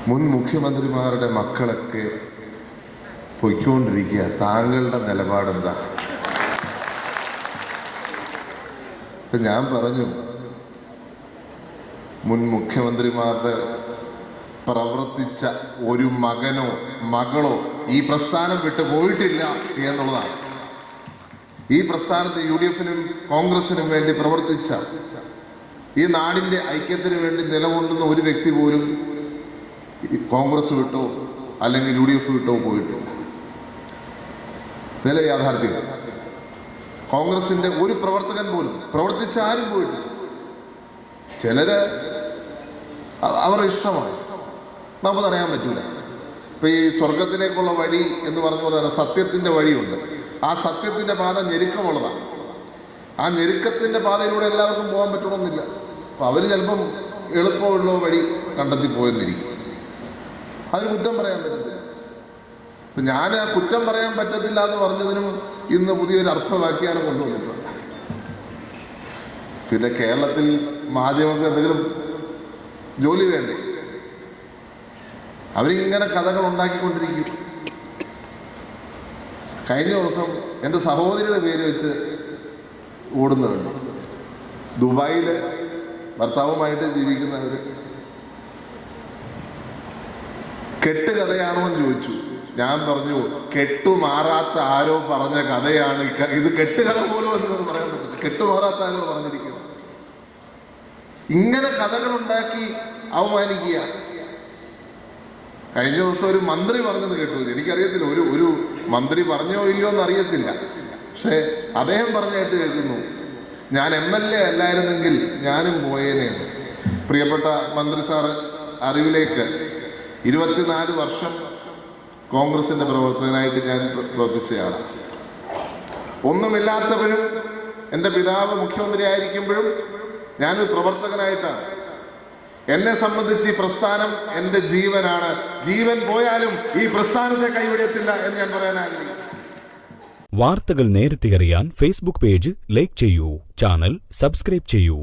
മുൻ മുഖ്യമന്ത്രിമാരുടെ മക്കളൊക്കെ പൊയ്ക്കൊണ്ടിരിക്കുക. താങ്കളുടെ നിലപാടെന്താ? ഇപ്പം ഞാൻ പറഞ്ഞു, മുൻ മുഖ്യമന്ത്രിമാരുടെ പ്രവർത്തിച്ച ഒരു മകനോ മകളോ ഈ പ്രസ്ഥാനം വിട്ടു പോയിട്ടില്ല എന്നുള്ളതാണ്. ഈ പ്രസ്ഥാനത്ത് UDF-നും കോൺഗ്രസിനും വേണ്ടി പ്രവർത്തിച്ച, ഈ നാടിൻ്റെ ഐക്യത്തിന് വേണ്ടി നിലകൊള്ളുന്ന ഒരു വ്യക്തി പോലും കോൺഗ്രസ് വിട്ടോ അല്ലെങ്കിൽ UDF വിട്ടോ പോയിട്ടോ നില യാഥാർത്ഥ്യം. കോൺഗ്രസിൻ്റെ ഒരു പ്രവർത്തകൻ പോലും പ്രവർത്തിച്ച ആരും പോയിട്ടില്ല. ചിലര് അവരുടെ ഇഷ്ടമാണ്, നമുക്ക് തടയാൻ പറ്റൂല. ഇപ്പം ഈ സ്വർഗത്തിലേക്കുള്ള വഴി എന്ന് പറഞ്ഞ പോലെ തന്നെ സത്യത്തിൻ്റെ വഴിയുണ്ട്. ആ സത്യത്തിൻ്റെ പാത ഞെരുക്കമുള്ളതാണ്. ആ ഞെരുക്കത്തിൻ്റെ പാതയിലൂടെ എല്ലാവർക്കും പോകാൻ പറ്റണമെന്നില്ല. അപ്പം അവർ ചിലപ്പം എളുപ്പമുള്ള വഴി കണ്ടെത്തി പോയെന്നിരിക്കും. അതിന് കുറ്റം പറയാൻ പറ്റത്തില്ല. അപ്പം ഞാൻ ആ കുറ്റം പറയാൻ പറ്റത്തില്ല എന്ന് പറഞ്ഞതിനും ഇന്ന് പുതിയൊരു അർത്ഥവാക്കിയാണ് കൊണ്ടുവന്നിട്ടുള്ളത്. പിന്നെ കേരളത്തിൽ മാധ്യമങ്ങൾക്ക് എന്തെങ്കിലും ജോലി വേണ്ടേ? അവരിങ്ങനെ കഥകൾ ഉണ്ടാക്കിക്കൊണ്ടിരിക്കും. കഴിഞ്ഞ ദിവസം എൻ്റെ സഹോദരിയുടെ പേര് വെച്ച് ഓടുന്നുണ്ട്. ദുബായിൽ ഭർത്താവുമായിട്ട് ജീവിക്കുന്നവർ കെട്ടുകഥയാണോ എന്ന് ചോദിച്ചു. ഞാൻ പറഞ്ഞു, കെട്ടുമാറാത്ത ആരോ പറഞ്ഞ കഥയാണ് ഇത്. കെട്ടുകഥ പോലും എന്ന് പറയാൻ പറ്റില്ല. കെട്ടുമാറാത്ത ആരോ പറഞ്ഞിരിക്കുന്നത്. ഇങ്ങനെ കഥകളുണ്ടാക്കി അവമാനിക്കുക. കഴിഞ്ഞ ദിവസം ഒരു മന്ത്രി പറഞ്ഞത് കേട്ടു. എനിക്കറിയത്തില്ല, ഒരു മന്ത്രി പറഞ്ഞോ ഇല്ലയോ എന്ന് അറിയത്തില്ല. പക്ഷെ അദ്ദേഹം പറഞ്ഞായിട്ട് കേൾക്കുന്നു, ഞാൻ MLA അല്ലായിരുന്നെങ്കിൽ ഞാനും പോയേനെ. പ്രിയപ്പെട്ട മന്ത്രി സാറ് അറിവിലേക്ക് 24 വർഷം കോൺഗ്രസിൻ്റെ പ്രവർത്തകനായിട്ട് ഞാൻ പ്രവർത്തിച്ചയാളാണ്. ഒന്നുമില്ലാത്തവരും എൻ്റെ പിതാവ് മുഖ്യമന്ത്രി ആയിരിക്കുമ്പോഴും ഞാനൊരു പ്രവർത്തകനായിട്ടാണ്. എന്നെ സംബന്ധിച്ച് ഈ പ്രസ്ഥാനം എൻ്റെ ജീവനാണ്. ജീവൻ പോയാലും ഈ പ്രസ്ഥാനത്തെ കൈവിടത്തില്ല എന്ന് ഞാൻ പറയാൻ ആഗ്രഹിക്കുന്നു. വാർത്തകൾ നേരത്തെ അറിയാൻ ഫേസ്ബുക്ക് പേജ് ലൈക്ക് ചെയ്യൂ, ചാനൽ സബ്സ്ക്രൈബ് ചെയ്യൂ.